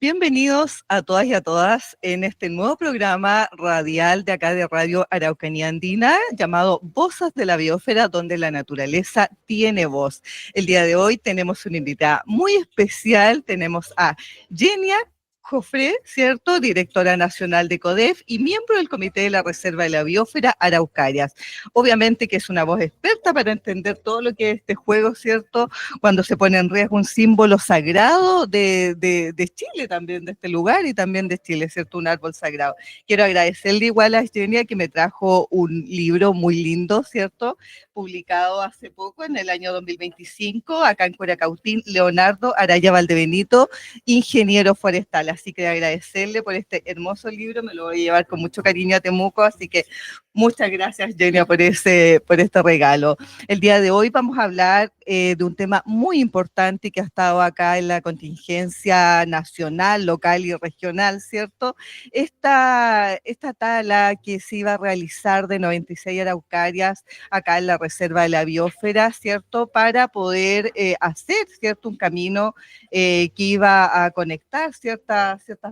Bienvenidos a todas y a todas en este nuevo programa radial de acá de Radio Araucanía Andina llamado Voces de la Biosfera, donde la naturaleza tiene voz. El día de hoy tenemos una invitada muy especial, tenemos a Genia Jofré, ¿cierto? Directora nacional de CODEF y miembro del Comité de la Reserva de la Biosfera Araucarias. Obviamente que es una voz experta para entender todo lo que es este juego, ¿cierto? Cuando se pone en riesgo un símbolo sagrado de Chile también, de este lugar y también de Chile, ¿cierto? Un árbol sagrado. Quiero agradecerle igual a Genia que me trajo un libro muy lindo, ¿cierto? Publicado hace poco, en el año 2025, acá en Curacautín, Leonardo Araya Valdebenito, ingeniero forestal. Así que agradecerle por este hermoso libro, me lo voy a llevar con mucho cariño a Temuco, así que muchas gracias, Genia, por este regalo. El día de hoy vamos a hablar de un tema muy importante que ha estado acá en la contingencia nacional, local y regional, ¿cierto? Esta tala que se iba a realizar de 96 araucarias acá en la Reserva de la Biosfera, ¿cierto? Para poder hacer, ¿cierto? Un camino que iba a conectar ciertas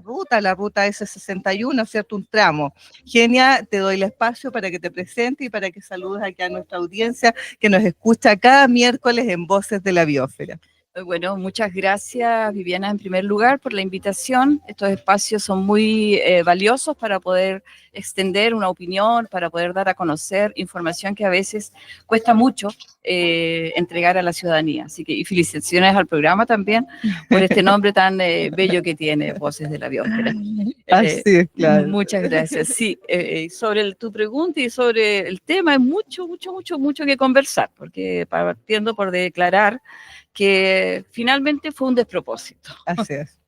rutas, la ruta S61, ¿cierto? Un tramo. Genia, te doy el espacio para que te presente y para que saludes aquí a nuestra audiencia que nos escucha cada miércoles en Voces de la Biosfera. Bueno, muchas gracias, Viviana, en primer lugar, por la invitación. Estos espacios son muy valiosos para poder extender una opinión, para poder dar a conocer información que a veces cuesta mucho entregar a la ciudadanía. Así que, y felicitaciones al programa también por este nombre tan bello que tiene, Voces de la Biosfera. Así es, claro. Muchas gracias. Sí, sobre tu pregunta y sobre el tema, hay mucho que conversar, porque partiendo por declarar que finalmente fue un despropósito. Así es.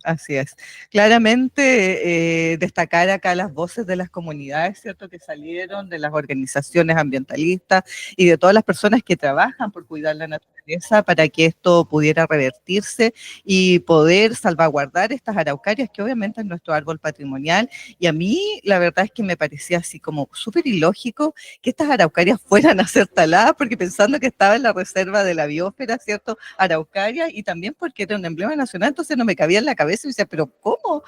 Así es. Claramente destacar acá las voces de las comunidades, ¿cierto? Que salieron, de las organizaciones ambientalistas y de todas las personas que trabajan por cuidar la naturaleza para que esto pudiera revertirse y poder salvaguardar estas araucarias, que obviamente es nuestro árbol patrimonial. Y a mí la verdad es que me parecía así como súper ilógico que estas araucarias fueran a ser taladas, porque pensando que estaba en la reserva de la biosfera, ¿cierto? Araucaria, y también porque era un emblema nacional, entonces no me cabía en la cabeza y decía, pero ¿cómo?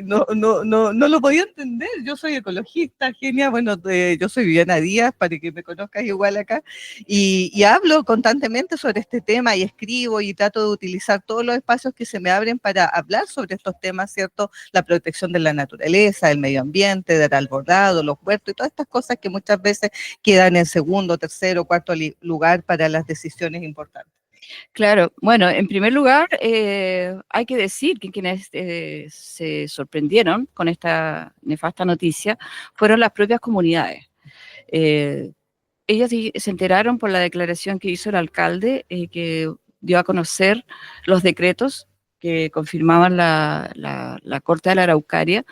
No lo podía entender. Yo soy ecologista, Genia, bueno, yo soy Viviana Díaz, para que me conozcas igual acá, y hablo constantemente sobre este tema y escribo y trato de utilizar todos los espacios que se me abren para hablar sobre estos temas, ¿cierto? La protección de la naturaleza, el medio ambiente, del alborado, los huertos y todas estas cosas que muchas veces quedan en segundo, tercero, cuarto lugar para las decisiones importantes. Claro, bueno, en primer lugar, hay que decir que quienes se sorprendieron con esta nefasta noticia fueron las propias comunidades. Ellas se enteraron por la declaración que hizo el alcalde, que dio a conocer los decretos que confirmaban la Corte de la Araucaria,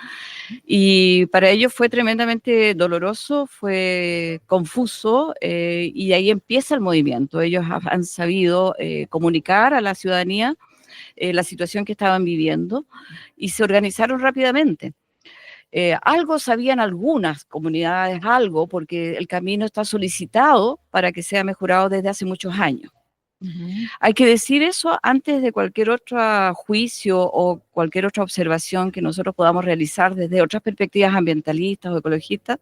y para ellos fue tremendamente doloroso, fue confuso, y ahí empieza el movimiento. Ellos han sabido comunicar a la ciudadanía la situación que estaban viviendo y se organizaron rápidamente. Algo sabían algunas comunidades, algo, porque el camino está solicitado para que sea mejorado desde hace muchos años. Hay que decir eso antes de cualquier otro juicio o cualquier otra observación que nosotros podamos realizar desde otras perspectivas ambientalistas o ecologistas,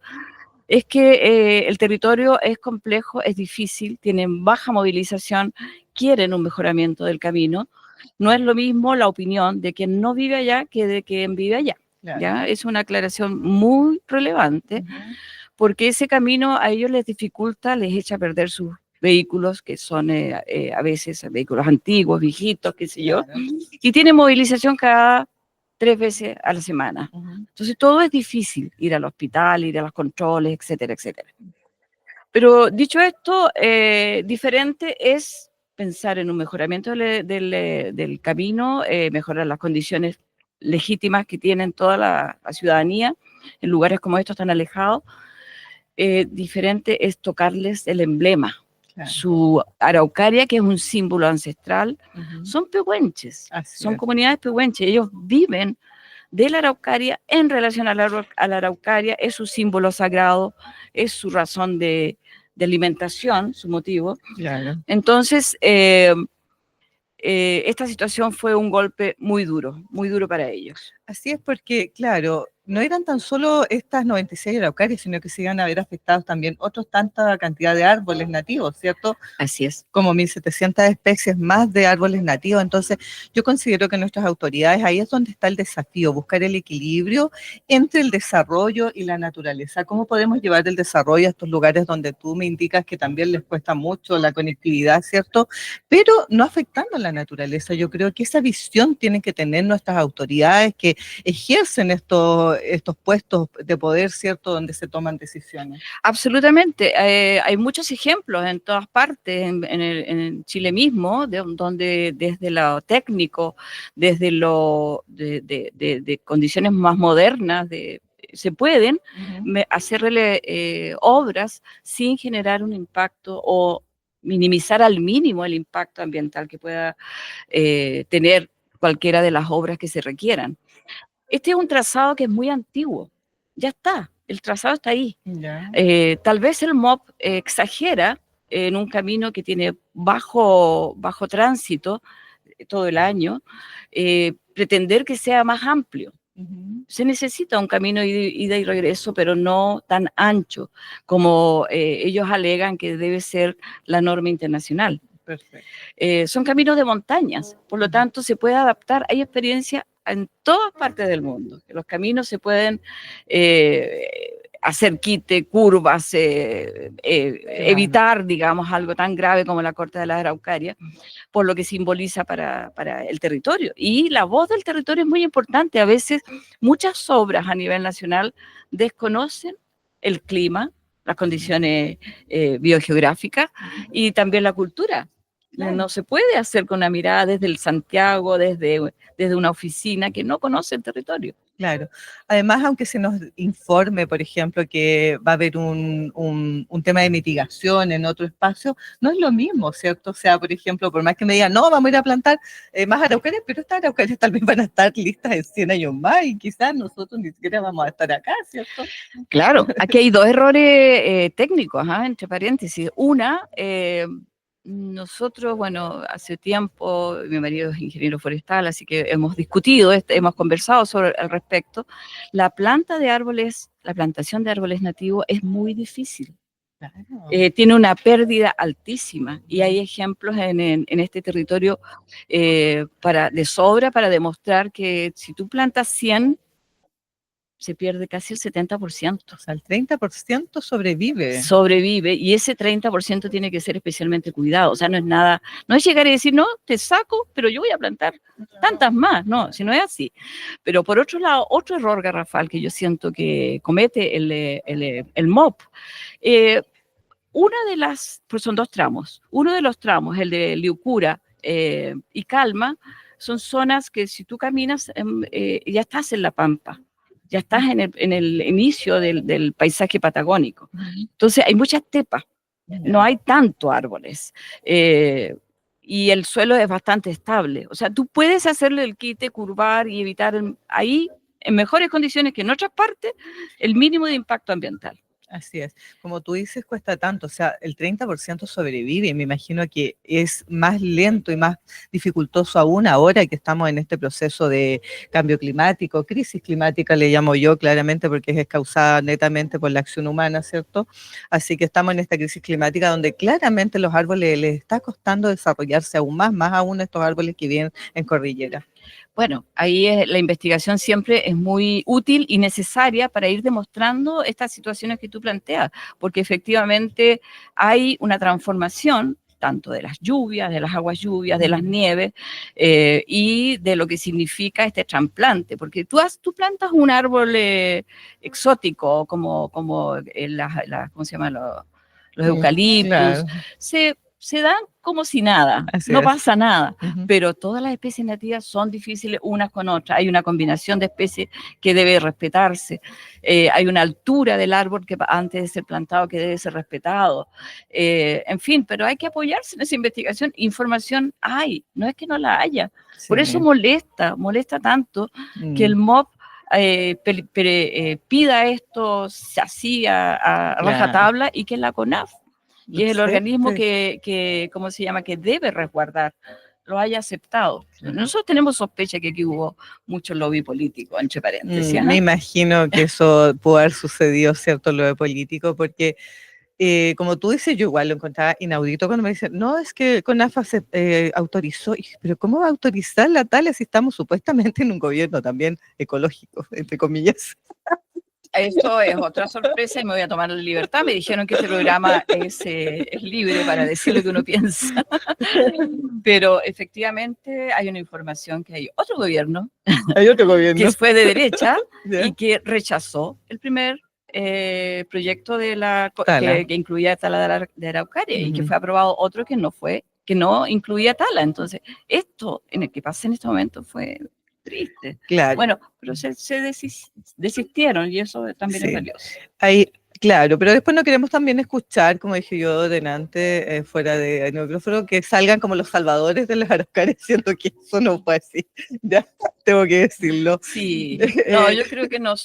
es que el territorio es complejo, es difícil, tienen baja movilización, quieren un mejoramiento del camino. No es lo mismo la opinión de quien no vive allá que de quien vive allá. Claro. ¿Ya? Es una aclaración muy relevante, porque ese camino a ellos les dificulta, les echa a perder sus vehículos, que son a veces vehículos antiguos, viejitos, qué sé yo, y tienen movilización cada 3 veces a la semana. Entonces todo es difícil, ir al hospital, ir a los controles, etcétera, etcétera. Pero dicho esto, diferente es pensar en un mejoramiento del camino, mejorar las condiciones legítimas que tienen toda la ciudadanía en lugares como estos tan alejados. Diferente es tocarles el emblema. Claro. Su araucaria, que es un símbolo ancestral, son pehuenches, son comunidades pehuenches. Ellos viven de la araucaria en relación a la araucaria, es su símbolo sagrado, es su razón de alimentación, su motivo. Claro. Entonces, esta situación fue un golpe muy duro para ellos. Así es, porque, claro, no eran tan solo estas 96 araucarias, sino que se iban a ver afectados también otros tanta cantidad de árboles nativos, ¿cierto? Así es. Como 1.700 especies más de árboles nativos. Entonces, yo considero que nuestras autoridades, ahí es donde está el desafío, buscar el equilibrio entre el desarrollo y la naturaleza. ¿Cómo podemos llevar el desarrollo a estos lugares donde tú me indicas que también les cuesta mucho la conectividad, ¿cierto? Pero no afectando a la naturaleza. Yo creo que esa visión tienen que tener nuestras autoridades que ejercen estos puestos de poder, ¿cierto?, donde se toman decisiones. Absolutamente. Hay muchos ejemplos en todas partes, en Chile mismo, donde desde lo técnico, desde lo de condiciones más modernas, se pueden hacerle obras sin generar un impacto o minimizar al mínimo el impacto ambiental que pueda tener cualquiera de las obras que se requieran. Este es un trazado que es muy antiguo, ya está, el trazado está ahí. Tal vez el MOP exagera en un camino que tiene bajo tránsito todo el año, pretender que sea más amplio. Se necesita un camino de ida y regreso, pero no tan ancho como ellos alegan que debe ser la norma internacional. Son caminos de montañas, por lo tanto se puede adaptar, hay experiencia en todas partes del mundo, que los caminos se pueden hacer quite, curvas, evitar, digamos, algo tan grave como la corte de la araucaria, por lo que simboliza para el territorio. Y la voz del territorio es muy importante. A veces muchas obras a nivel nacional desconocen el clima, las condiciones biogeográficas y también la cultura. No se puede hacer con una mirada desde el Santiago, desde una oficina que no conoce el territorio. Claro. Además, aunque se nos informe, por ejemplo, que va a haber un tema de mitigación en otro espacio, no es lo mismo, ¿cierto? O sea, por ejemplo, por más que me digan, no, vamos a ir a plantar más araucarias, pero estas araucarias tal vez van a estar listas en 100 años más y quizás nosotros ni siquiera vamos a estar acá, ¿cierto? Claro, aquí hay dos errores técnicos, entre paréntesis. Una, nosotros, bueno, hace tiempo, mi marido es ingeniero forestal, así que hemos discutido, hemos conversado al respecto. La plantación de árboles nativos es muy difícil. Claro. Tiene una pérdida altísima y hay ejemplos en este territorio de sobra para demostrar que si tú plantas 100, se pierde casi el 70%. O sea, el 30% sobrevive. Sobrevive, y ese 30% tiene que ser especialmente cuidado. O sea, no es nada, no es llegar y decir, no, te saco, pero yo voy a plantar tantas más. No, si no es así. Pero por otro lado, otro error garrafal que yo siento que comete el MOP, pues son dos tramos. Uno de los tramos, el de Liucura y Calma, son zonas que si tú caminas, ya estás en la pampa. Ya estás en el inicio del paisaje patagónico. Entonces hay muchas estepas, no hay tanto árboles. Y el suelo es bastante estable. O sea, tú puedes hacerle el quite, curvar y evitar ahí, en mejores condiciones que en otras partes, el mínimo de impacto ambiental. Así es. Como tú dices, cuesta tanto, o sea, el 30% sobrevive y me imagino que es más lento y más dificultoso aún ahora que estamos en este proceso de cambio climático, crisis climática le llamo yo claramente porque es causada netamente por la acción humana, ¿cierto? Así que estamos en esta crisis climática donde claramente los árboles les está costando desarrollarse aún más aún estos árboles que viven en cordillera. Bueno, ahí la investigación siempre es muy útil y necesaria para ir demostrando estas situaciones que tú planteas, porque efectivamente hay una transformación tanto de las lluvias, de las aguas lluvias, de las nieves y de lo que significa este trasplante, porque tú plantas un árbol exótico como ¿cómo se llama? Los eucaliptos, claro. se dan como si nada, Así no es. pasa nada, Ujú. pero todas las especies nativas son difíciles unas con otras. Hay una combinación de especies que debe respetarse, hay una altura del árbol que antes de ser plantado que debe ser respetado, en fin, pero hay que apoyarse en esa investigación. Información hay, no es que no la haya. Por eso Sí. molesta tanto que el MOP pida esto así a Claro. rajatabla y que la CONAF, que es el Sí, organismo sí. que, ¿cómo se llama?, que debe resguardar, lo haya aceptado. Nosotros tenemos sospecha que aquí hubo mucho lobby político, entre paréntesis. Me imagino que eso pudo haber sucedido, ¿cierto? Lo de político, porque como tú dices, yo igual lo encontraba inaudito cuando me dicen, no, es que CONAFA se autorizó. Y dije, pero ¿cómo va a autorizar la Tala si estamos supuestamente en un gobierno también ecológico, entre comillas? Esto es otra sorpresa y me voy a tomar la libertad. Me dijeron que este programa es libre para decir lo que uno piensa. Pero efectivamente hay una información que hay otro gobierno Hay otro gobierno. que fue de derecha ¿Ya? y que rechazó el primer proyecto de Tala. que incluía Tala de Araucaria y que Ujú. fue aprobado otro que no incluía Tala. Entonces, esto en el que pasa en este momento fue triste. Claro. Bueno, pero desistieron y eso también es Sí. valioso. Ahí, claro, pero después no queremos también escuchar, como dije yo delante, fuera de micrófono, que salgan como los salvadores de las araucarias, siento que eso no fue así. Ya tengo que decirlo. Sí, no, yo creo que no,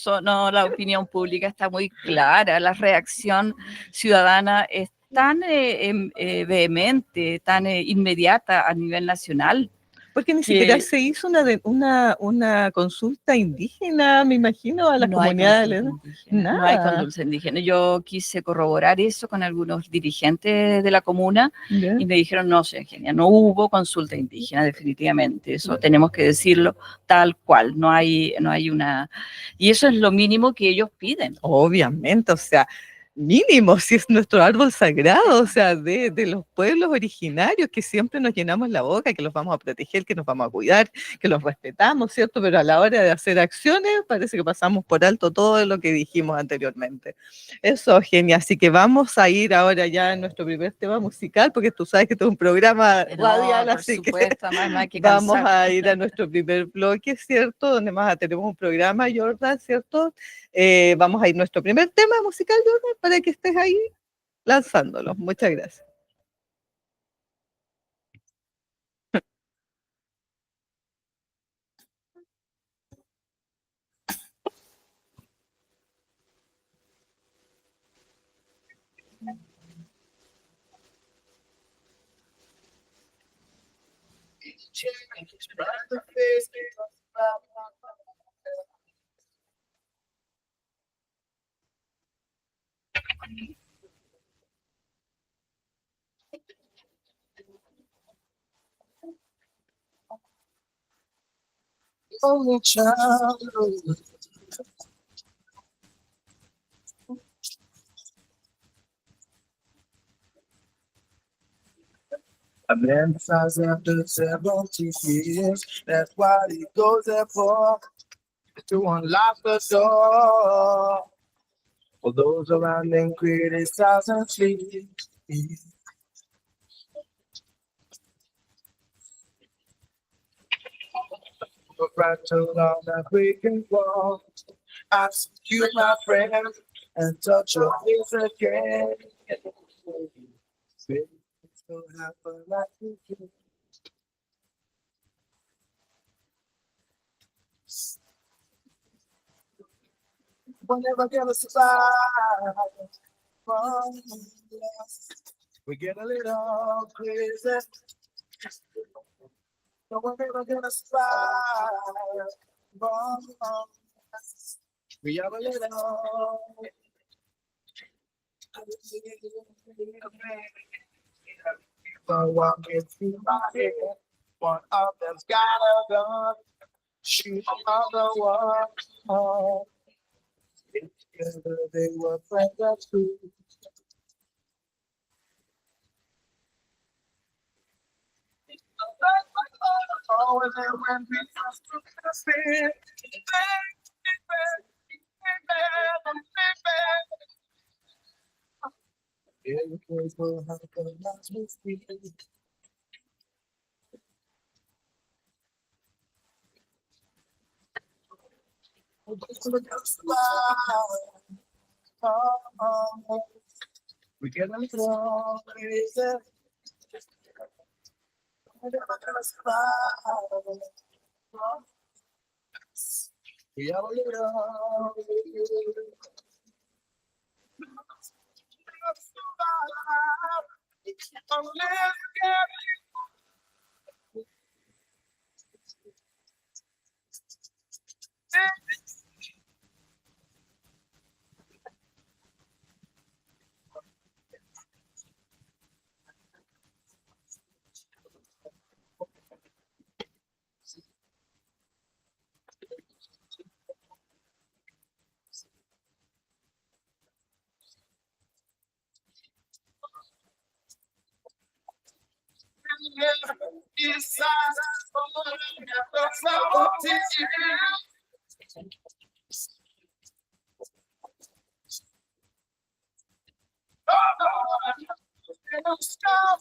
la opinión pública está muy clara, la reacción ciudadana es tan vehemente, tan inmediata a nivel nacional, Porque ni siquiera que se hizo una consulta indígena, me imagino, a las no hay comunidades. consulta indígena, no hay Nada. consulta indígena. Yo quise corroborar eso con algunos dirigentes de la comuna ¿Ya? y me dijeron, no, señora Eugenia, no hubo consulta indígena, definitivamente, eso tenemos que decirlo tal cual, no hay una... Y eso es lo mínimo que ellos piden. Obviamente, o sea, mínimo, si es nuestro árbol sagrado, o sea, de los pueblos originarios que siempre nos llenamos la boca, que los vamos a proteger, que nos vamos a cuidar, que los respetamos, ¿cierto? Pero a la hora de hacer acciones parece que pasamos por alto todo lo que dijimos anteriormente. Eso, genial. Así que vamos a ir ahora ya a nuestro primer tema musical, porque tú sabes que esto es un programa radial, No, por así que supuesto, además no hay que vamos cansar. a ir a nuestro primer bloque, ¿cierto? Donde más tenemos un programa, Jordan, ¿cierto? Vamos a ir a nuestro primer tema musical, Jordan, para que estés ahí lanzándolo. Muchas gracias. Only child. A man flies after 70 years. That's what he goes there for, to unlock the door. For those around them criticize and flee. But right along that we can walk. I see you, my friend, and touch your face again. Baby, it's gonna happen like you do. We're never gonna survive. We get a little crazy. No, we're never gonna survive. We are a little. Walking through my head. One of them's got a gun. Shoot another one. Together they were friends of two. Oh, and then when we first took the spin, Every place will have a last mistake. We get a little crazy. We are a little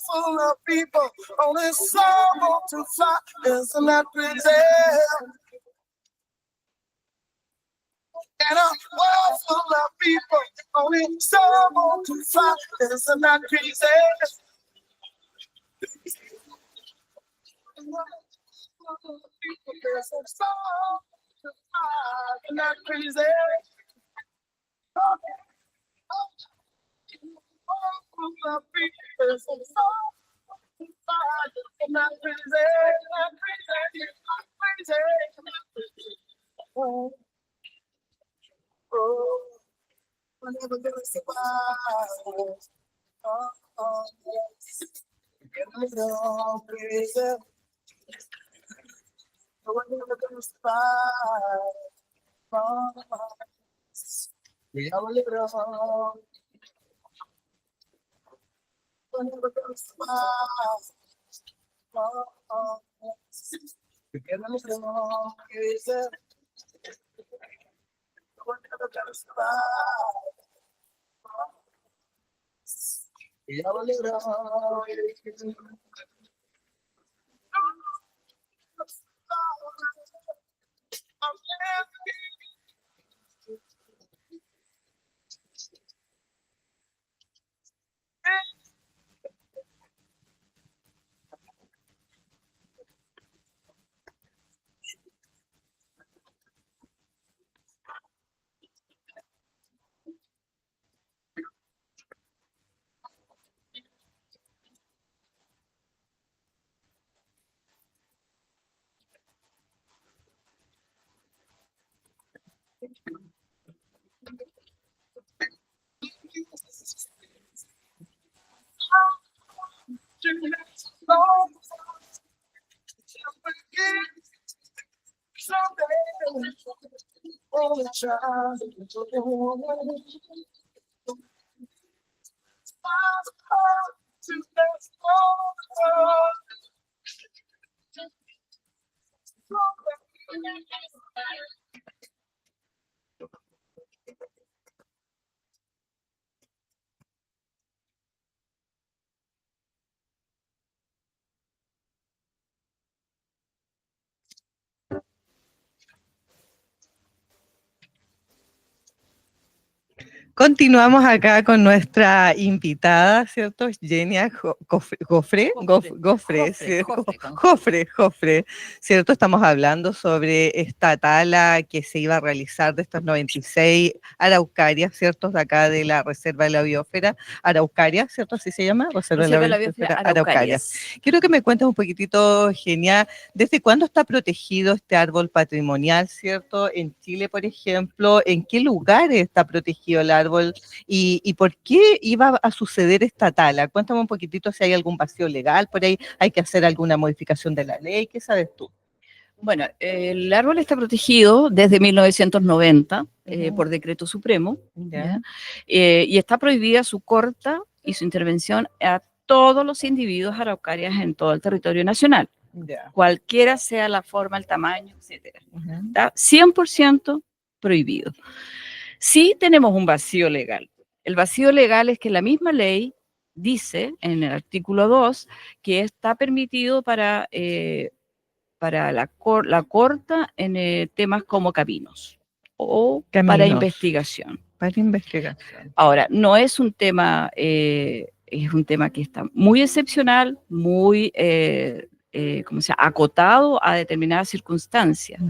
full of people, only someone to fly. Isn't that crazy? And a world full of people, only someone to fly. Isn't that crazy? Isn't that crazy? We're never gonna survive. Yes. We're gonna go crazy. We're never gonna survive. We are a little. We're never gonna survive. Yes. We're gonna go crazy. We're never gonna survive. We are a little. Continuamos acá con nuestra invitada, ¿cierto? Genia Jofre, ¿cierto? Estamos hablando sobre esta tala que se iba a realizar de estas 96 araucarias, ¿cierto? De acá de la Reserva de la Biosfera, Araucaria, ¿cierto? ¿Así se llama? Reserva de la Biosfera Araucaria. Quiero que me cuentes un poquitito, Genia, ¿desde cuándo está protegido este árbol patrimonial, ¿cierto? En Chile, por ejemplo, ¿en qué lugares está protegido el árbol y por qué iba a suceder esta tala? Cuéntame un poquitito si hay algún vacío legal por ahí, hay que hacer alguna modificación de la ley, ¿qué sabes tú? Bueno, el árbol está protegido desde 1990 por decreto supremo, ¿ya? Y está prohibida su corta y su intervención a todos los individuos araucarias en todo el territorio nacional, cualquiera sea la forma, el tamaño, etcétera. Está 100% prohibido. Sí tenemos un vacío legal. El vacío legal es que la misma ley dice en el artículo 2 que está permitido para la corta en temas como caminos o para Caminos. investigación. Para investigación. Ahora, no es un tema, es un tema que está muy excepcional, muy ¿cómo se llama? Acotado a determinadas circunstancias,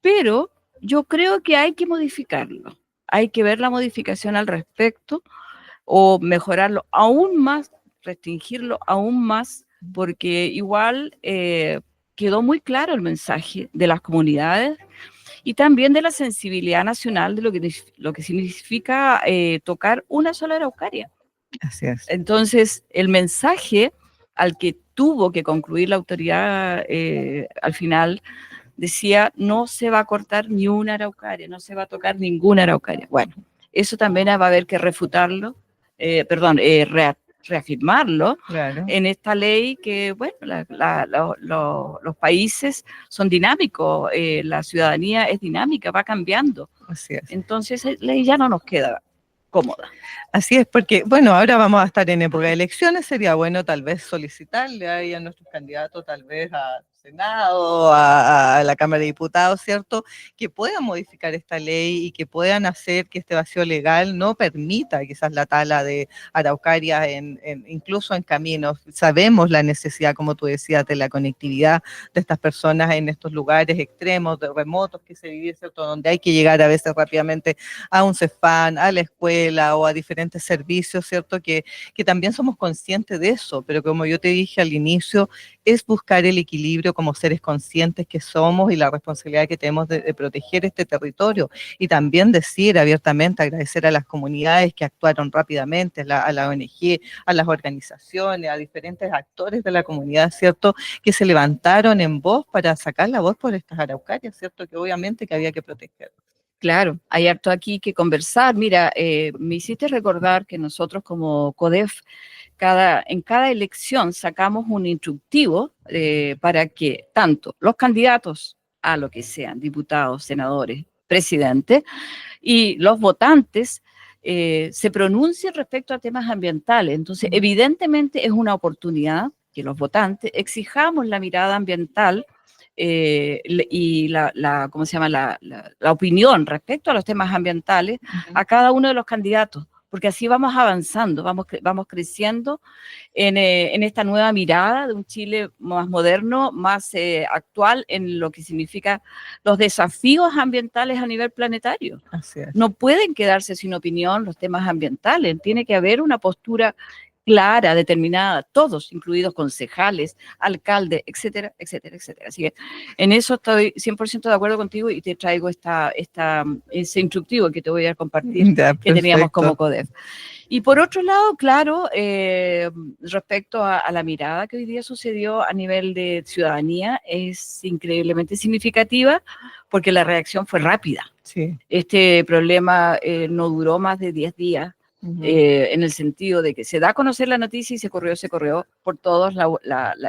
pero yo creo que hay que modificarlo, hay que ver la modificación al respecto o mejorarlo aún más, restringirlo aún más, porque igual quedó muy claro el mensaje de las comunidades y también de la sensibilidad nacional de lo que significa tocar una sola araucaria. Así es. Entonces, el mensaje al que tuvo que concluir la autoridad al final decía, no se va a cortar ni una araucaria, no se va a tocar ninguna araucaria. Bueno, eso también va a haber que refutarlo, reafirmarlo Claro. en esta ley que, bueno, los países son dinámicos, la ciudadanía es dinámica, va cambiando. Así es. Entonces, la ley ya no nos queda cómoda. Así es, porque, bueno, ahora vamos a estar en época de elecciones, sería bueno tal vez solicitarle ahí a nuestros candidatos, tal vez a Senado, a la Cámara de Diputados, ¿cierto?, que puedan modificar esta ley y que puedan hacer que este vacío legal no permita quizás la tala de araucarias incluso en caminos. Sabemos la necesidad, como tú decías, de la conectividad de estas personas en estos lugares extremos, de remotos que se viven, ¿cierto?, donde hay que llegar a veces rápidamente a un CEFAN, a la escuela o a diferentes servicios, ¿cierto? Que también somos conscientes de eso, pero como yo te dije al inicio, es buscar el equilibrio como seres conscientes que somos y la responsabilidad que tenemos de proteger este territorio y también decir abiertamente, agradecer a las comunidades que actuaron rápidamente, a la ONG, a las organizaciones, a diferentes actores de la comunidad, ¿cierto? Que se levantaron en voz para sacar la voz por estas araucarias, ¿cierto? Que obviamente que había que proteger. Claro, hay harto aquí que conversar. Mira, me hiciste recordar que nosotros como CODEF, en cada elección sacamos un instructivo para que tanto los candidatos a lo que sean, diputados, senadores, presidentes, y los votantes se pronuncien respecto a temas ambientales. Entonces, evidentemente es una oportunidad que los votantes exijamos la mirada ambiental y ¿cómo se llama? La opinión respecto a los temas ambientales a cada uno de los candidatos, porque así vamos avanzando, vamos creciendo en esta nueva mirada de un Chile más moderno, más actual en lo que significa los desafíos ambientales a nivel planetario. Así es. No pueden quedarse sin opinión los temas ambientales, tiene que haber una postura clara, determinada, todos, incluidos concejales, alcaldes, etcétera, etcétera, etcétera. Así que en eso estoy 100% de acuerdo contigo y te traigo ese instructivo que te voy a compartir, Ya, que teníamos perfecto. como CODEF. Y por otro lado, claro, respecto a la mirada que hoy día sucedió a nivel de ciudadanía, es increíblemente significativa porque la reacción fue rápida. Sí. Este problema no duró más de 10 días. En el sentido de que se da a conocer la noticia y se corrió por todos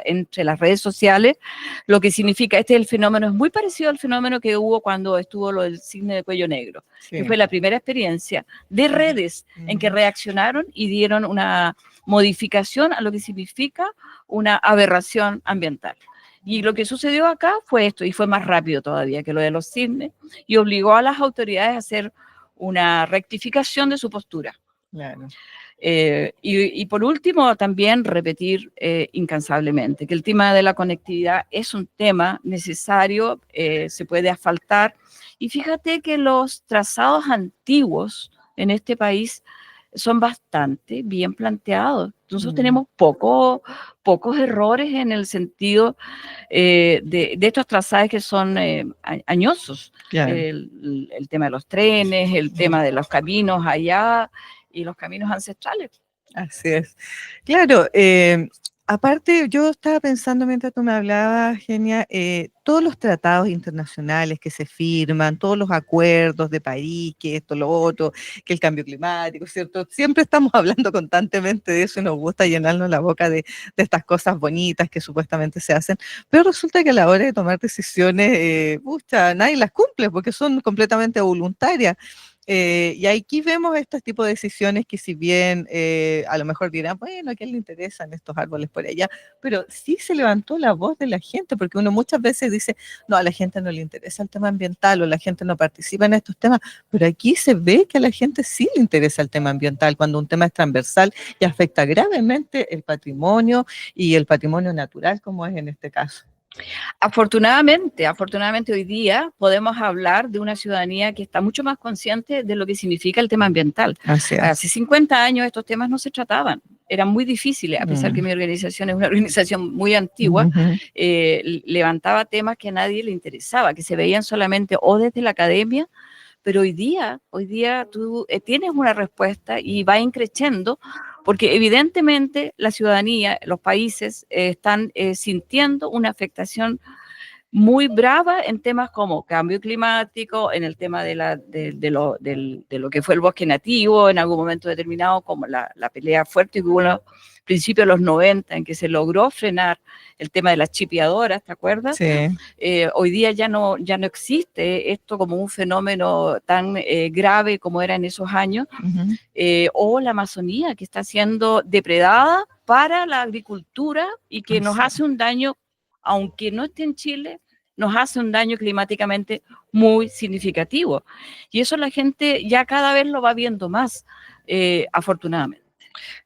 entre las redes sociales, lo que significa, el fenómeno es muy parecido al fenómeno que hubo cuando estuvo lo del cisne de cuello negro, Sí. que fue la primera experiencia de redes en que reaccionaron y dieron una modificación a lo que significa una aberración ambiental. Y lo que sucedió acá fue esto, y fue más rápido todavía que lo de los cisnes, y obligó a las autoridades a hacer una rectificación de su postura. Claro. Y por último, también repetir incansablemente que el tema de la conectividad es un tema necesario, se puede asfaltar. Y fíjate que los trazados antiguos en este país son bastante bien planteados. Nosotros tenemos pocos errores en el sentido de estos trazados que son añosos. Claro. El tema de los trenes, el tema de los caminos allá y los caminos ancestrales. Así es. Claro, aparte yo estaba pensando mientras tú me hablabas, Genia, todos los tratados internacionales que se firman, todos los acuerdos de París, que esto, lo otro, que el cambio climático, ¿cierto? Siempre estamos hablando constantemente de eso y nos gusta llenarnos la boca de estas cosas bonitas que supuestamente se hacen, pero resulta que a la hora de tomar decisiones, nadie las cumple porque son completamente voluntarias. Y aquí vemos este tipo de decisiones que si bien a lo mejor dirán, bueno, ¿a quién le interesan estos árboles por allá? Pero sí se levantó la voz de la gente, porque uno muchas veces dice, no, a la gente no le interesa el tema ambiental o la gente no participa en estos temas, pero aquí se ve que a la gente sí le interesa el tema ambiental cuando un tema es transversal y afecta gravemente el patrimonio y el patrimonio natural, como es en este caso. Afortunadamente hoy día podemos hablar de una ciudadanía que está mucho más consciente de lo que significa el tema ambiental. Así es. Hace 50 años estos temas no se trataban, eran muy difíciles, a pesar que mi organización es una organización muy antigua, levantaba temas que a nadie le interesaba, que se veían solamente o desde la academia, pero hoy día tú tienes una respuesta y va increciendo, porque evidentemente la ciudadanía, los países están sintiendo una afectación muy brava en temas como cambio climático, en el tema de lo que fue el bosque nativo en algún momento determinado, como la pelea fuerte que hubo en los principios de los 90, en que se logró frenar el tema de las chipeadoras, ¿te acuerdas? Sí. Hoy día ya no existe esto como un fenómeno tan grave como era en esos años, o la Amazonía, que está siendo depredada para la agricultura y que nos hace un daño, aunque no esté en Chile, nos hace un daño climáticamente muy significativo. Y eso la gente ya cada vez lo va viendo más, afortunadamente.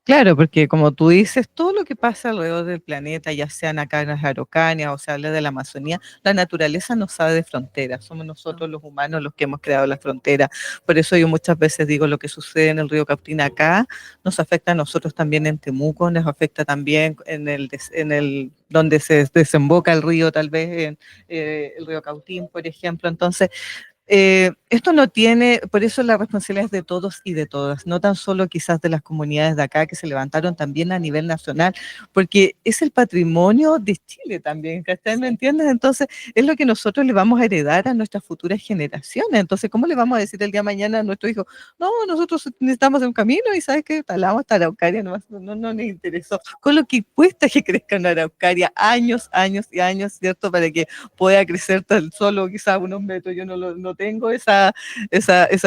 Claro, porque como tú dices, todo lo que pasa alrededor del planeta, ya sean acá en las Araucanias o se hable de la Amazonía, la naturaleza no sabe de fronteras, somos nosotros los humanos los que hemos creado la frontera. Por eso yo muchas veces digo, lo que sucede en el río Cautín acá nos afecta a nosotros también en Temuco, nos afecta también en el donde se desemboca el río, tal vez en el río Cautín, por ejemplo. Entonces, esto no tiene, por eso la responsabilidad es de todos y de todas, no tan solo quizás de las comunidades de acá que se levantaron, también a nivel nacional, porque es el patrimonio de Chile también, ¿cachai? ¿Me entiendes? Entonces, es lo que nosotros le vamos a heredar a nuestras futuras generaciones. Entonces, ¿cómo le vamos a decir el día de mañana a nuestro hijo, no, nosotros necesitamos un camino y sabes que talamos hasta Araucaria, no nos interesó? Con lo que cuesta que crezca una Araucaria, años, años y años, ¿cierto? Para que pueda crecer tan solo quizás unos metros, yo no tengo esa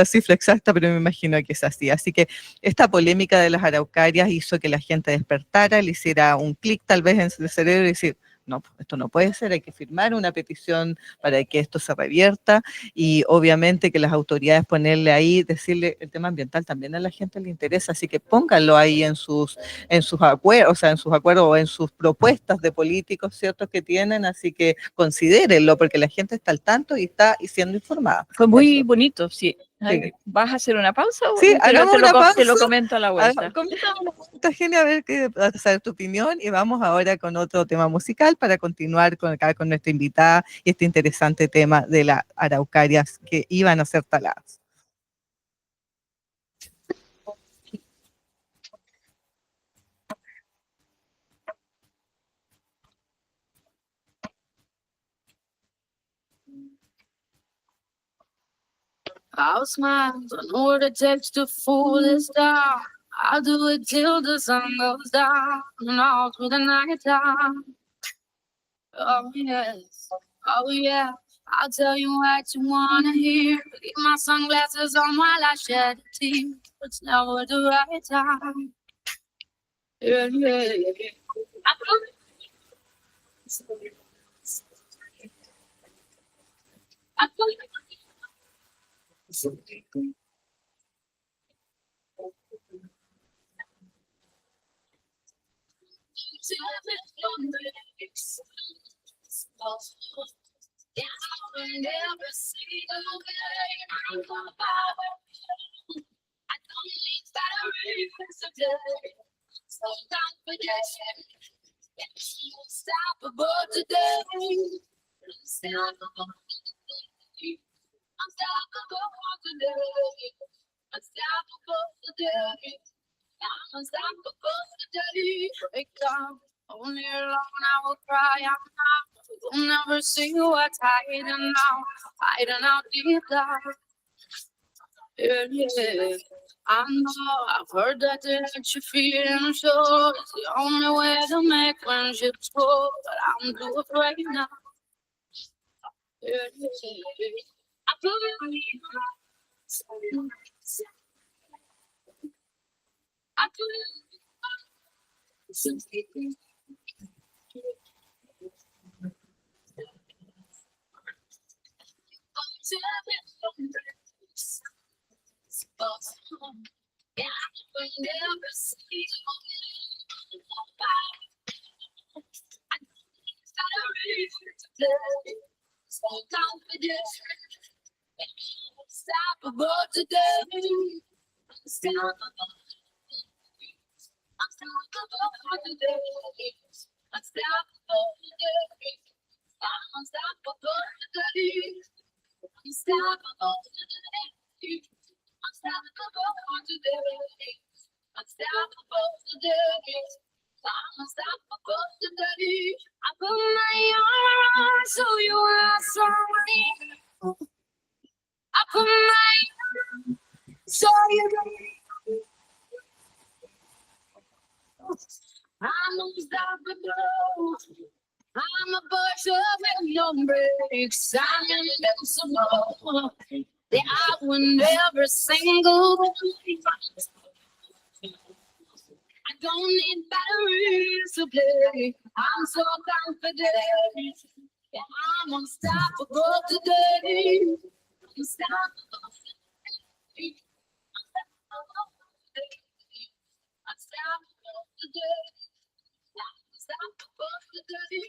cifra exacta, pero me imagino que es así. Así que esta polémica de las araucarias hizo que la gente despertara, le hiciera un clic tal vez en el cerebro y decir, no, esto no puede ser, hay que firmar una petición para que esto se revierta y obviamente que las autoridades ponerle ahí, decirle el tema ambiental también a la gente le interesa, así que pónganlo ahí en sus acuerdos, o sea, en sus acuerdos o en sus propuestas de políticos ciertos que tienen, así que considérenlo porque la gente está al tanto y está siendo informada. Fue muy bonito, sí. Sí. ¿Vas a hacer una pausa? Sí, hagamos una pausa. Te lo comento a la vuelta. Comentamos una vuelta, Genia, a ver qué va a saber tu opinión y vamos ahora con otro tema musical para continuar acá con nuestra invitada y este interesante tema de las araucarias que iban a ser taladas. I'll smile, I know what it takes to fool this dark. I'll do it till the sun goes down and all through the night time. Oh yes, oh yeah, I'll tell you what you wanna hear. Keep my sunglasses on while I shed a tear. It's never the right time. Yeah, yeah, yeah. Unstoppable today. Unstoppable today. Unstoppable today. I'm unstoppable today. Break down. Only alone I will cry out now. We'll never see what's hiding out deep down. Yeah, yeah. I know I've heard that that you feel sure it's the only way to make friendships grow, but I'm too afraid now. Yeah, yeah. I believe Unstoppable today. Unstoppable. Unstoppable today. Unstoppable today. Unstoppable today. Unstoppable today. Unstoppable today. Unstoppable today. Unstoppable today. I put my arms so you're awesome. I put my so you I'm unstoppable. I'm a butcher with no breaks. I'm invincible. They I win every single. I don't need batteries to play. I'm so confident. Yeah, I'm unstoppable today. Unstoppable today. Unstoppable today. Unstoppable today. Unstoppable today.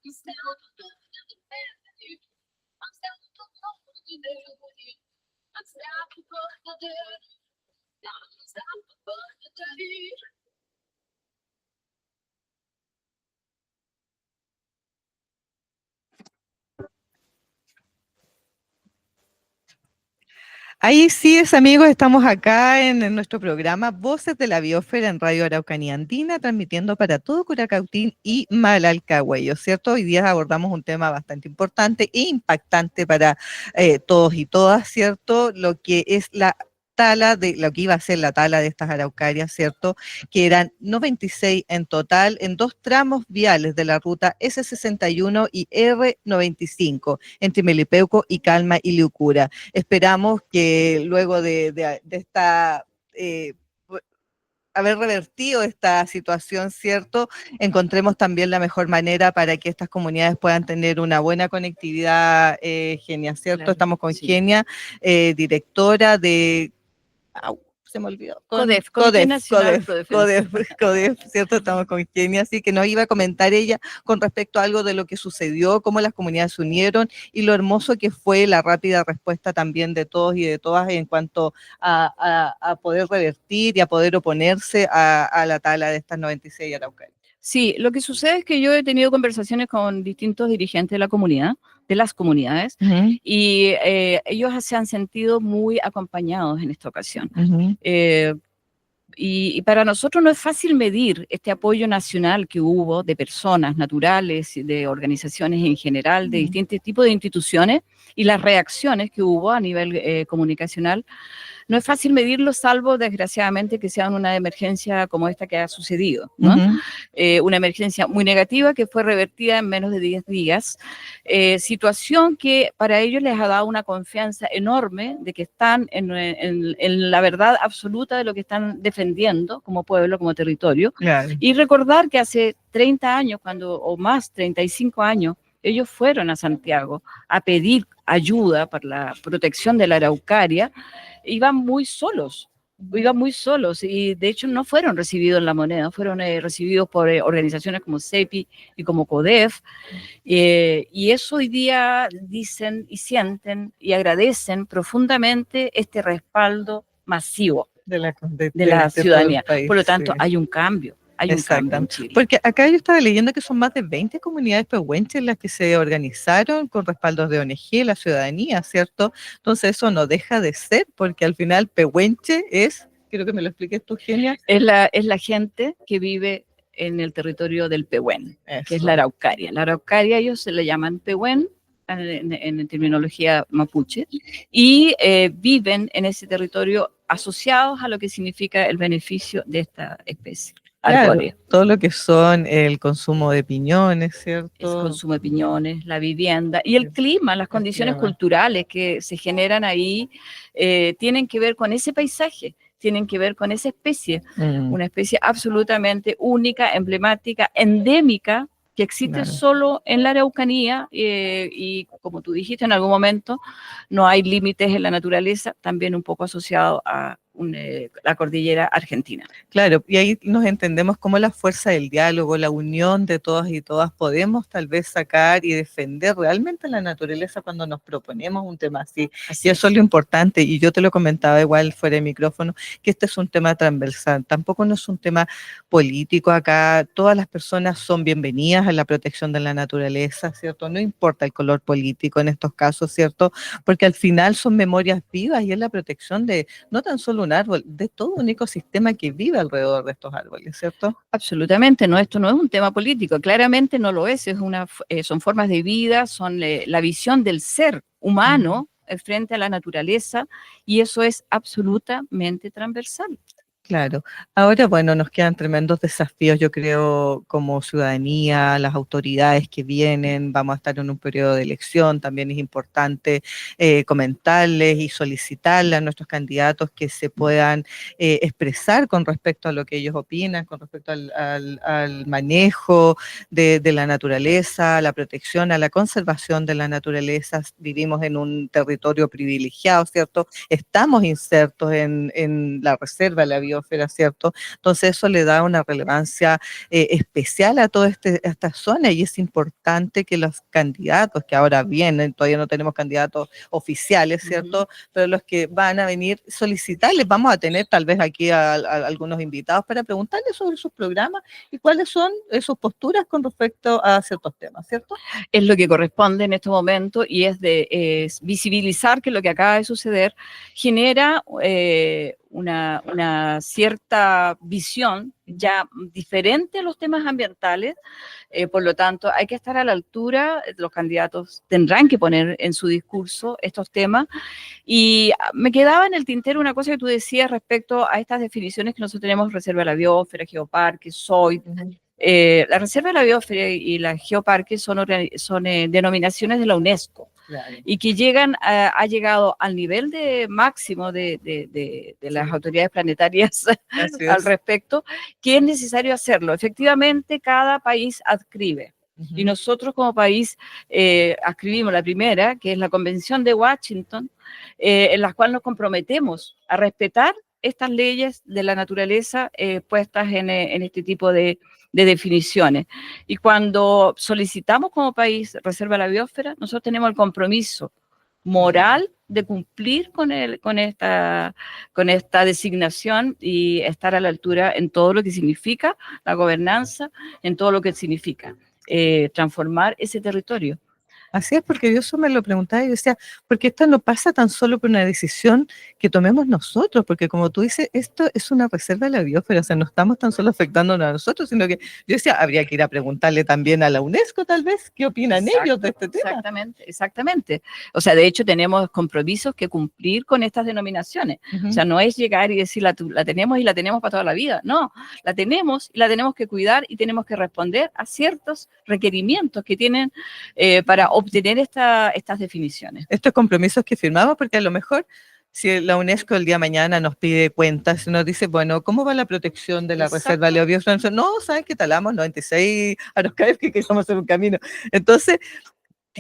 Unstoppable today. Unstoppable today. Unstoppable today. Ahí sí es, amigos, estamos acá en nuestro programa Voces de la Biosfera en Radio Araucanía Andina, transmitiendo para todo Curacautín y Malalcahuello, ¿cierto? Hoy día abordamos un tema bastante importante e impactante para todos y todas, ¿cierto? Lo que es la tala de lo que iba a ser la tala de estas araucarias, ¿cierto? Que eran 96 en total en dos tramos viales de la ruta S61 y R95 entre Melipeuco y Calma y Liucura. Esperamos que luego de esta haber revertido esta situación, ¿cierto? Encontremos también la mejor manera para que estas comunidades puedan tener una buena conectividad, Genia, ¿cierto? Claro, Estamos con sí. Genia, directora de... se me olvidó. CODEF, Comité Nacional CODEF, Prodefensa. CODEF, ¿cierto? Estamos con Kenia, así que nos iba a comentar ella con respecto a algo de lo que sucedió, cómo las comunidades se unieron y lo hermoso que fue la rápida respuesta también de todos y de todas en cuanto a poder revertir y a poder oponerse a la tala de estas 96 araucarias. Sí, lo que sucede es que yo he tenido conversaciones con distintos dirigentes de la comunidad, de las comunidades, y ellos se han sentido muy acompañados en esta ocasión. Y para nosotros no es fácil medir este apoyo nacional que hubo de personas naturales, de organizaciones en general, de distintos tipos de instituciones, y las reacciones que hubo a nivel comunicacional. No es fácil medirlo, salvo desgraciadamente que sea una emergencia como esta que ha sucedido, ¿no? Una emergencia muy negativa que fue revertida en menos de 10 días, situación que para ellos les ha dado una confianza enorme de que están en la verdad absoluta de lo que están defendiendo como pueblo, como territorio. Claro. Y recordar que hace 30 años, o más, 35 años, ellos fueron a Santiago a pedir ayuda para la protección de la araucaria. Iban muy solos y de hecho no fueron recibidos en La Moneda, fueron recibidos por organizaciones como CEPI y como CODEF, y eso hoy día dicen y sienten y agradecen profundamente este respaldo masivo de la ciudadanía. País, por lo tanto, sí. Hay un cambio. Hay un cambio en Chile. Porque acá yo estaba leyendo que son más de 20 comunidades pehuenches las que se organizaron con respaldos de ONG, la ciudadanía, ¿cierto? Entonces eso no deja de ser, porque al final pehuenche es, quiero que me lo expliques tú, Genia. Es la gente que vive en el territorio del Pehuen, que es la araucaria. La araucaria ellos se le llaman Pehuen en terminología mapuche, y viven en ese territorio asociados a lo que significa el beneficio de esta especie. Claro, todo lo que son el consumo de piñones, ¿cierto? El consumo de piñones, la vivienda y el clima, las condiciones culturales que se generan ahí tienen que ver con ese paisaje, tienen que ver con esa especie, una especie absolutamente única, emblemática, endémica, que existe Claro. solo en la Araucanía y como tú dijiste en algún momento, no hay límites en la naturaleza, también un poco asociado a la cordillera argentina. Claro, y ahí nos entendemos cómo la fuerza del diálogo, la unión de todas y todas, podemos tal vez sacar y defender realmente la naturaleza cuando nos proponemos un tema así. Así Y eso es lo importante, y yo te lo comentaba igual fuera de micrófono, que este es un tema transversal, tampoco no es un tema político acá, todas las personas son bienvenidas a la protección de la naturaleza, ¿cierto? No importa el color político en estos casos, ¿cierto? Porque al final son memorias vivas y es la protección de no tan solo un árbol, de todo un ecosistema que vive alrededor de estos árboles, ¿cierto? Absolutamente, no, esto no es un tema político, claramente no lo es son formas de vida, son la visión del ser humano frente a la naturaleza y eso es absolutamente transversal. Claro. Ahora, bueno, nos quedan tremendos desafíos, yo creo, como ciudadanía, las autoridades que vienen, vamos a estar en un periodo de elección, también es importante comentarles y solicitarles a nuestros candidatos que se puedan expresar con respecto a lo que ellos opinan, con respecto al manejo de la naturaleza, a la protección, a la conservación de la naturaleza. Vivimos en un territorio privilegiado, ¿cierto? Estamos insertos en la reserva de la biosfera, ¿cierto? Entonces eso le da una relevancia especial a toda esta zona y es importante que los candidatos que ahora vienen, todavía no tenemos candidatos oficiales, ¿cierto? Pero los que van a venir, solicitarles, vamos a tener tal vez aquí a algunos invitados para preguntarles sobre sus programas y cuáles son sus posturas con respecto a ciertos temas, ¿cierto? Es lo que corresponde en este momento y es visibilizar que lo que acaba de suceder genera una cierta visión ya diferente a los temas ambientales, por lo tanto hay que estar a la altura, los candidatos tendrán que poner en su discurso estos temas y me quedaba en el tintero una cosa que tú decías respecto a estas definiciones que nosotros tenemos, reserva de la biosfera, geoparque, SOIT. La Reserva de la Biosfera y la Geoparque son denominaciones de la UNESCO. Claro. Y que ha llegado al nivel de máximo de las autoridades planetarias al respecto, que es necesario hacerlo. Efectivamente, cada país adscribe. Y nosotros como país adscribimos la primera, que es la Convención de Washington, en la cual nos comprometemos a respetar estas leyes de la naturaleza puestas en este tipo de definiciones. Y cuando solicitamos como país reserva de la biosfera, nosotros tenemos el compromiso moral de cumplir con esta designación y estar a la altura en todo lo que significa la gobernanza, en todo lo que significa transformar ese territorio. Así es, porque yo eso me lo preguntaba y decía, porque esto no pasa tan solo por una decisión que tomemos nosotros, porque como tú dices, esto es una reserva de la biosfera, o sea, no estamos tan solo afectándonos a nosotros, sino que yo decía, habría que ir a preguntarle también a la UNESCO tal vez, ¿qué opinan ellos de este tema? Exactamente. O sea, de hecho tenemos compromisos que cumplir con estas denominaciones. O sea, no es llegar y decir, la tenemos y la tenemos para toda la vida. No, la tenemos y la tenemos que cuidar y tenemos que responder a ciertos requerimientos que tienen para obtener estas definiciones. Estos compromisos que firmamos, porque a lo mejor si la UNESCO el día de mañana nos pide cuentas, nos dice, bueno, ¿cómo va la protección de la reserva de la biosfera? No, ¿saben qué? Talamos 96 araucarias que queremos hacer un camino. Entonces,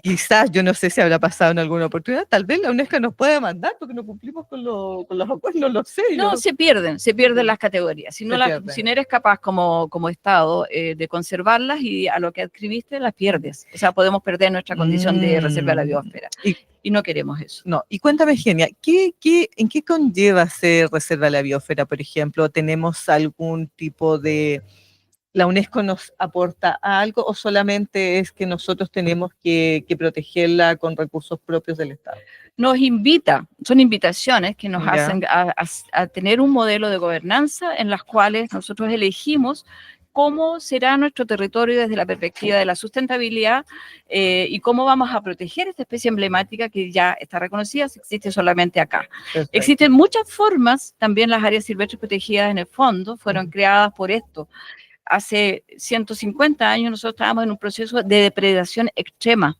quizás, yo no sé si habrá pasado en alguna oportunidad, tal vez la UNESCO nos pueda mandar porque no cumplimos con los acuerdos, no lo sé. No, se pierden las categorías. Si no eres capaz como Estado de conservarlas y a lo que adscribiste, las pierdes. O sea, podemos perder nuestra condición de reserva de la biosfera. Y no queremos eso. No, y cuéntame, Genia, ¿en qué conlleva ser reserva de la biosfera, por ejemplo? ¿Tenemos algún tipo de... ¿La UNESCO nos aporta algo o solamente es que nosotros tenemos que protegerla con recursos propios del Estado? Nos son invitaciones que nos hacen a tener un modelo de gobernanza en las cuales nosotros elegimos cómo será nuestro territorio desde la perspectiva de la sustentabilidad y cómo vamos a proteger esta especie emblemática que ya está reconocida, existe solamente acá. Perfecto. Existen muchas formas, también las áreas silvestres protegidas en el fondo fueron creadas por esto. Hace 150 años nosotros estábamos en un proceso de depredación extrema.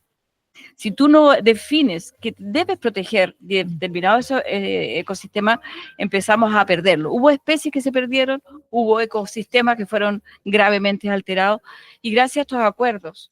Si tú no defines que debes proteger determinados ecosistemas, empezamos a perderlo. Hubo especies que se perdieron, hubo ecosistemas que fueron gravemente alterados, y gracias a estos acuerdos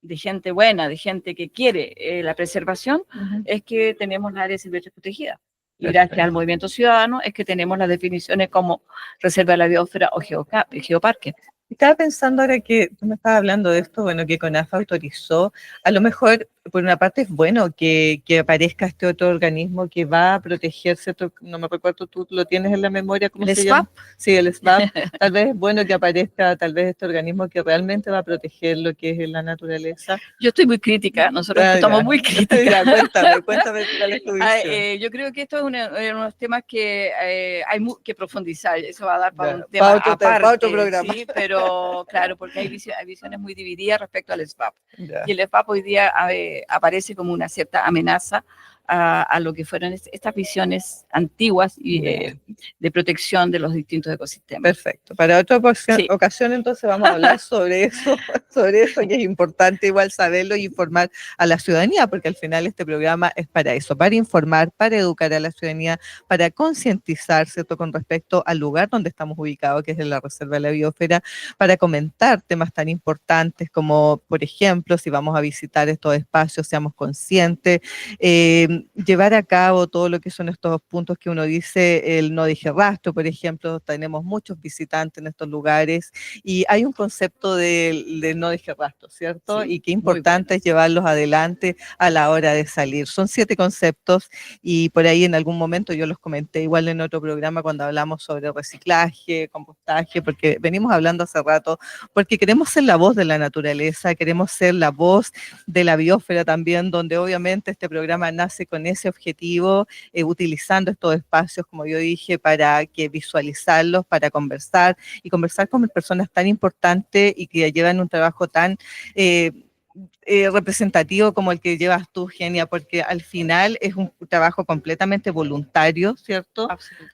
de gente buena, de gente que quiere la preservación, es que tenemos la área silvestre protegida. Y gracias al movimiento ciudadano es que tenemos las definiciones como reserva de la biosfera o geoparque. Estaba pensando ahora que tú me estabas hablando de esto, bueno, que CONAF autorizó, a lo mejor por una parte es bueno que aparezca este otro organismo que va a proteger, ¿cierto? No me recuerdo, tú lo tienes en la memoria, ¿cómo se llama? Sí, el SBAP. Tal vez es bueno que aparezca tal vez este organismo que realmente va a proteger lo que es la naturaleza. Yo estoy muy crítica, nosotros estamos muy críticas. Ya, cuéntame cuál es tu visión. Yo creo que esto es unos temas que hay que profundizar, eso va a dar para Ya, un tema aparte, para otro programa. ¿sí? Pero claro, porque hay visiones muy divididas respecto al SBAP. Ya. Y el SBAP hoy día aparece como una cierta amenaza a lo que fueron estas visiones antiguas y, de protección de los distintos ecosistemas. Perfecto. Para otra Sí. ocasión, entonces, vamos a hablar sobre eso, que es importante igual saberlo y informar a la ciudadanía, porque al final este programa es para eso, para informar, para educar a la ciudadanía, para concientizar, ¿cierto?, con respecto al lugar donde estamos ubicados, que es en la Reserva de la Biosfera, para comentar temas tan importantes como, por ejemplo, si vamos a visitar estos espacios, seamos conscientes, llevar a cabo todo lo que son estos puntos que uno dice, el no dije rastro, por ejemplo, tenemos muchos visitantes en estos lugares y hay un concepto de no dije rastro, ¿cierto? Sí, y qué importante es llevarlos adelante a la hora de salir. Son 7 conceptos y por ahí en algún momento yo los comenté igual en otro programa cuando hablamos sobre reciclaje, compostaje, porque venimos hablando hace rato, porque queremos ser la voz de la naturaleza, queremos ser la voz de la biosfera también, donde obviamente este programa nace con ese objetivo, utilizando estos espacios, como yo dije, para que visualizarlos, para conversar y conversar con personas tan importantes y que llevan un trabajo tan representativo como el que llevas tú, Genia, porque al final es un trabajo completamente voluntario, ¿cierto?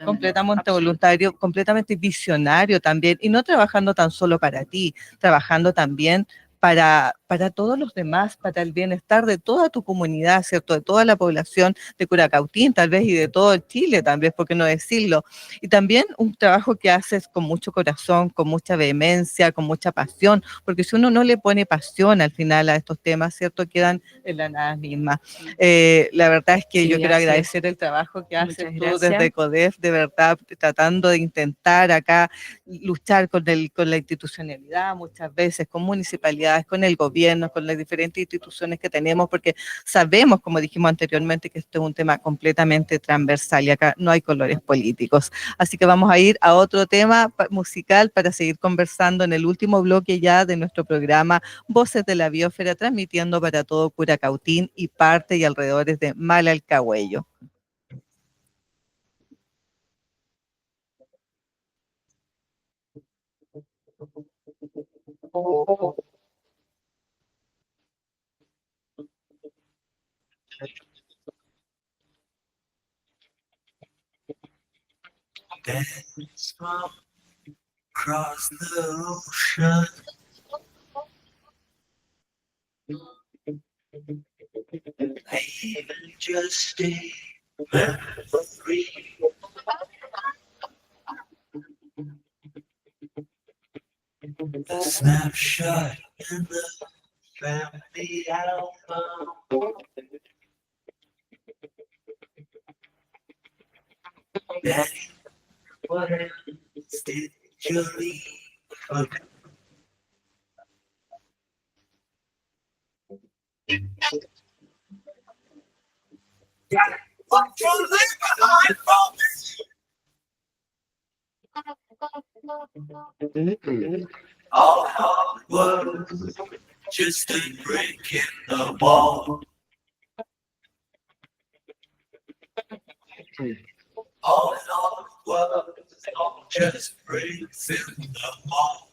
Completamente voluntario, completamente visionario también, y no trabajando tan solo para ti, trabajando también para todos los demás, para el bienestar de toda tu comunidad, ¿cierto? De toda la población de Curacautín, tal vez, y de todo Chile, tal vez, ¿por qué no decirlo? Y también un trabajo que haces con mucho corazón, con mucha vehemencia, con mucha pasión, porque si uno no le pone pasión al final a estos temas, ¿cierto? Quedan en la nada misma. La verdad es que Sí, yo quiero agradecer el trabajo que haces tú gracias. desde CODEF, de verdad, tratando de intentar acá luchar con la institucionalidad, muchas veces con municipalidades, con el gobierno, con las diferentes instituciones que tenemos, porque sabemos, como dijimos anteriormente, que esto es un tema completamente transversal y acá no hay colores políticos. Así que vamos a ir a otro tema musical para seguir conversando en el último bloque ya de nuestro programa Voces de la Biosfera, transmitiendo para todo Curacautín y parte y alrededores de Malalcahuello. Dance across the ocean. Even just a memory. A snapshot in the family album. Daddy, what else did you leave for me? Daddy, what you leave behind for me? All hard work, just a brick in the wall. All hard work, just bricks in the wall.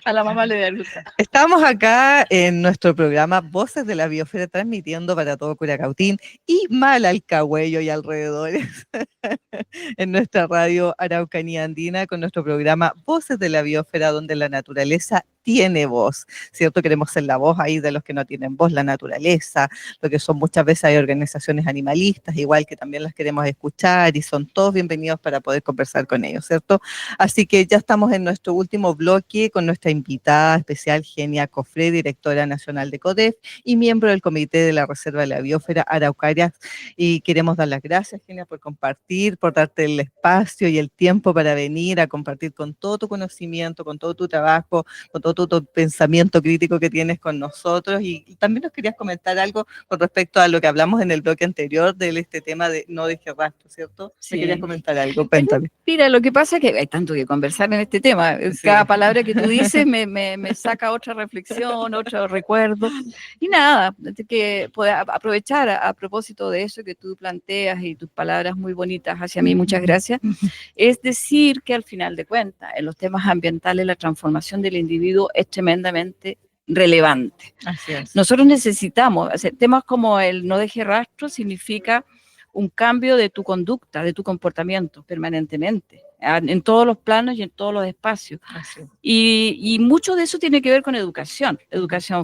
A la mamá le da gusta. Estamos acá en nuestro programa Voces de la Biosfera, transmitiendo para todo Curacautín y Malalcahuello y alrededores, en nuestra radio Araucanía Andina, con nuestro programa Voces de la Biosfera, donde la naturaleza tiene voz, ¿cierto? Queremos ser la voz ahí de los que no tienen voz, la naturaleza, lo que son muchas veces hay organizaciones animalistas, igual que también las queremos escuchar y son todos bienvenidos para poder conversar con ellos, ¿cierto? Así que ya estamos en nuestro último bloque con nuestra invitada especial, Genia Cofré, directora nacional de CODEF y miembro del Comité de la Reserva de la Biosfera Araucaria. Y queremos dar las gracias, Genia, por compartir, por darte el espacio y el tiempo para venir a compartir con todo tu conocimiento, con todo tu trabajo, con todo tu pensamiento crítico que tienes con nosotros. Y también nos querías comentar algo con respecto a lo que hablamos en el bloque anterior de este tema de no deje rastro, ¿cierto? Sí. ¿Me querías comentar algo? Cuéntame. Mira, lo que pasa es que hay tanto que conversar en este tema. Sí. Cada palabra que tú dices me saca otra reflexión, otro recuerdo. Y nada, que pueda aprovechar a propósito de eso que tú planteas y tus palabras muy bonitas hacia mí, muchas gracias. Es decir, que al final de cuentas, en los temas ambientales, la transformación del individuo es tremendamente relevante. Así es. Nosotros necesitamos, temas como el no deje rastro significa un cambio de tu conducta, de tu comportamiento permanentemente, en todos los planos y en todos los espacios. Así es. Y mucho de eso tiene que ver con educación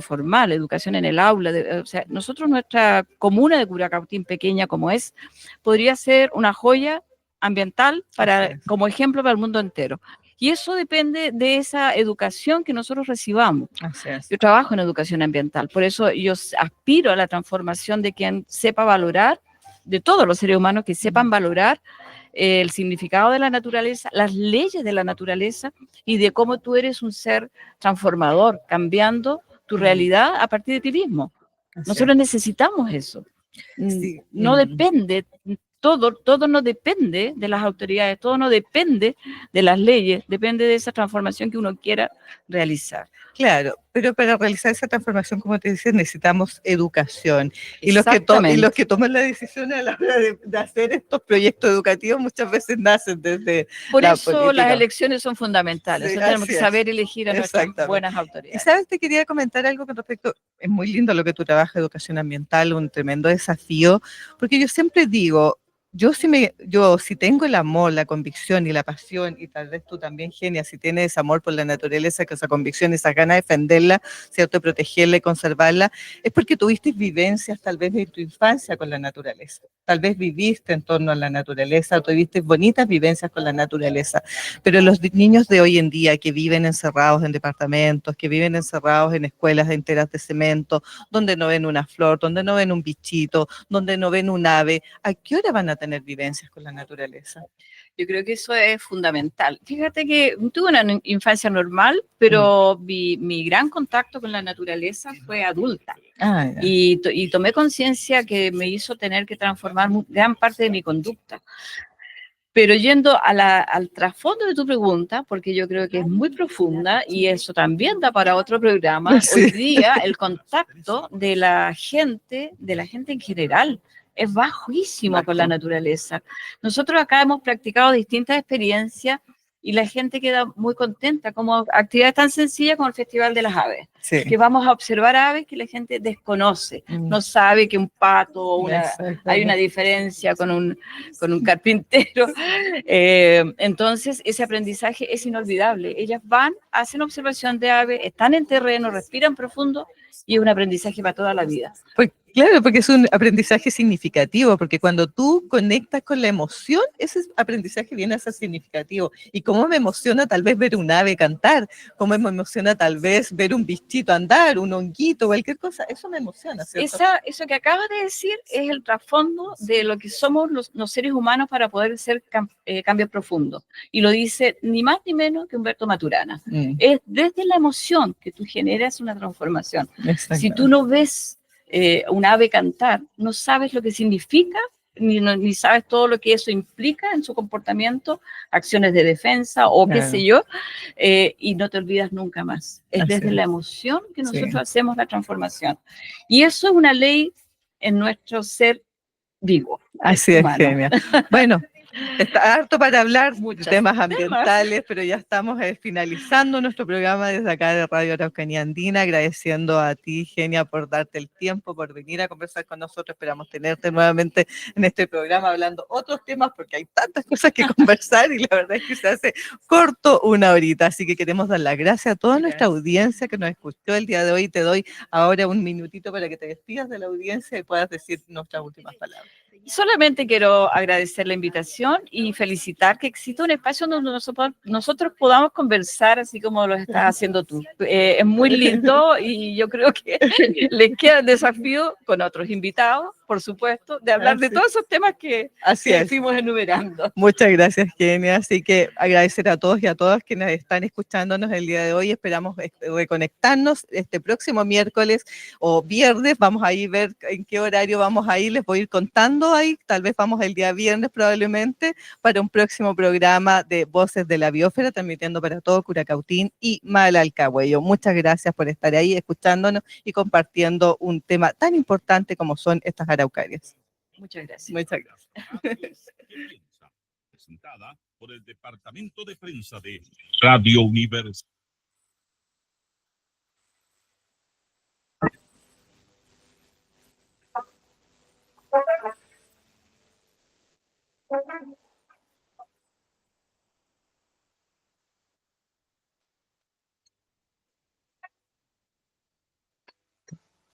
formal, educación en el aula. O sea, nosotros, nuestra comuna de Curacautín, pequeña como es, podría ser una joya ambiental como ejemplo para el mundo entero. Y eso depende de esa educación que nosotros recibamos. Así es. Yo trabajo en educación ambiental, por eso yo aspiro a la transformación de quien sepa valorar, de todos los seres humanos que sepan valorar el significado de la naturaleza, las leyes de la naturaleza y de cómo tú eres un ser transformador, cambiando tu realidad a partir de ti mismo. Nosotros necesitamos eso. Sí. No depende, todo no depende de las autoridades, todo no depende de las leyes, depende de esa transformación que uno quiera realizar. Claro, pero para realizar esa transformación, como te decía, necesitamos educación. Y los que toman la decisión a la hora de hacer estos proyectos educativos muchas veces nacen desde Por la eso política. las elecciones son fundamentales. Sí, Tenemos que así saber elegir a nuestras Exactamente. buenas Y autoridades. sabes, te quería comentar algo con respecto, es muy lindo lo que tú trabajas, educación ambiental, un tremendo desafío, porque yo siempre digo, yo si tengo el amor, la convicción y la pasión, y tal vez tú también, Genia, si tienes ese amor por la naturaleza, esa convicción, esa gana de defenderla, ¿cierto?, de protegerla y conservarla, es porque tuviste vivencias tal vez de tu infancia con la naturaleza. Tal vez viviste en torno a la naturaleza, o tuviste bonitas vivencias con la naturaleza. Pero los niños de hoy en día que viven encerrados en departamentos, que viven encerrados en escuelas enteras de cemento, donde no ven una flor, donde no ven un bichito, donde no ven un ave, ¿a qué hora van a tener vivencias con la naturaleza? Yo creo que eso es fundamental. Fíjate que tuve una infancia normal, pero mi gran contacto con la naturaleza fue adulta. Y tomé conciencia que me hizo tener que transformar gran parte de mi conducta. Pero yendo al trasfondo de tu pregunta, porque yo creo que es muy profunda y eso también da para otro programa, Sí. Hoy día el contacto de la gente en general es bajísimo con la naturaleza. Nosotros acá hemos practicado distintas experiencias y la gente queda muy contenta, como actividades tan sencillas como el Festival de las Aves. Sí. que vamos a observar aves que la gente desconoce, no sabe que un pato o hay una diferencia con un carpintero. Entonces, ese aprendizaje es inolvidable. Ellas van, hacen observación de aves, están en terreno, respiran profundo y es un aprendizaje para toda la vida. Pues, claro, porque es un aprendizaje significativo, porque cuando tú conectas con la emoción, ese aprendizaje viene a ser significativo. Y cómo me emociona tal vez ver un ave cantar, cómo me emociona tal vez ver un bichito andar, un honguito, cualquier cosa, eso me emociona, ¿cierto? Eso que acabas de decir es el trasfondo de lo que somos los seres humanos para poder hacer cambios profundos. Y lo dice ni más ni menos que Humberto Maturana. Es desde la emoción que tú generas una transformación. Si tú no ves un ave cantar, no sabes lo que significa, ni sabes todo lo que eso implica en su comportamiento, acciones de defensa o qué sé yo, y no te olvidas nunca más. Es desde la emoción que nosotros hacemos la transformación. Y eso es una ley en nuestro ser vivo. Así es, genial. Bueno, está harto para hablar Muchos de temas ambientales, pero ya estamos finalizando nuestro programa desde acá de Radio Araucanía Andina, agradeciendo a ti, Genia, por darte el tiempo, por venir a conversar con nosotros. Esperamos tenerte nuevamente en este programa hablando otros temas, porque hay tantas cosas que conversar y la verdad es que se hace corto una horita. Así que queremos dar las gracias a toda nuestra audiencia que nos escuchó el día de hoy. Te doy ahora un minutito para que te despidas de la audiencia y puedas decir nuestras últimas palabras. Solamente quiero agradecer la invitación y felicitar que existe un espacio donde nosotros podamos conversar así como lo estás haciendo tú. Es muy lindo y yo creo que les queda el desafío con otros invitados, por supuesto, de hablar de todos esos temas que fuimos enumerando. Muchas gracias, Kenia. Así que agradecer a todos y a todas quienes están escuchándonos el día de hoy. Esperamos reconectarnos este próximo miércoles o viernes. Vamos a ir a ver en qué horario vamos a ir. Les voy a ir contando ahí. Tal vez vamos el día viernes probablemente para un próximo programa de Voces de la Biosfera, transmitiendo para todo Curacautín y Malalcahuello. Muchas gracias por estar ahí escuchándonos y compartiendo un tema tan importante como son estas araucarias. Muchas gracias. Muchas gracias. Presentada por el Departamento de Prensa de Radio Universal.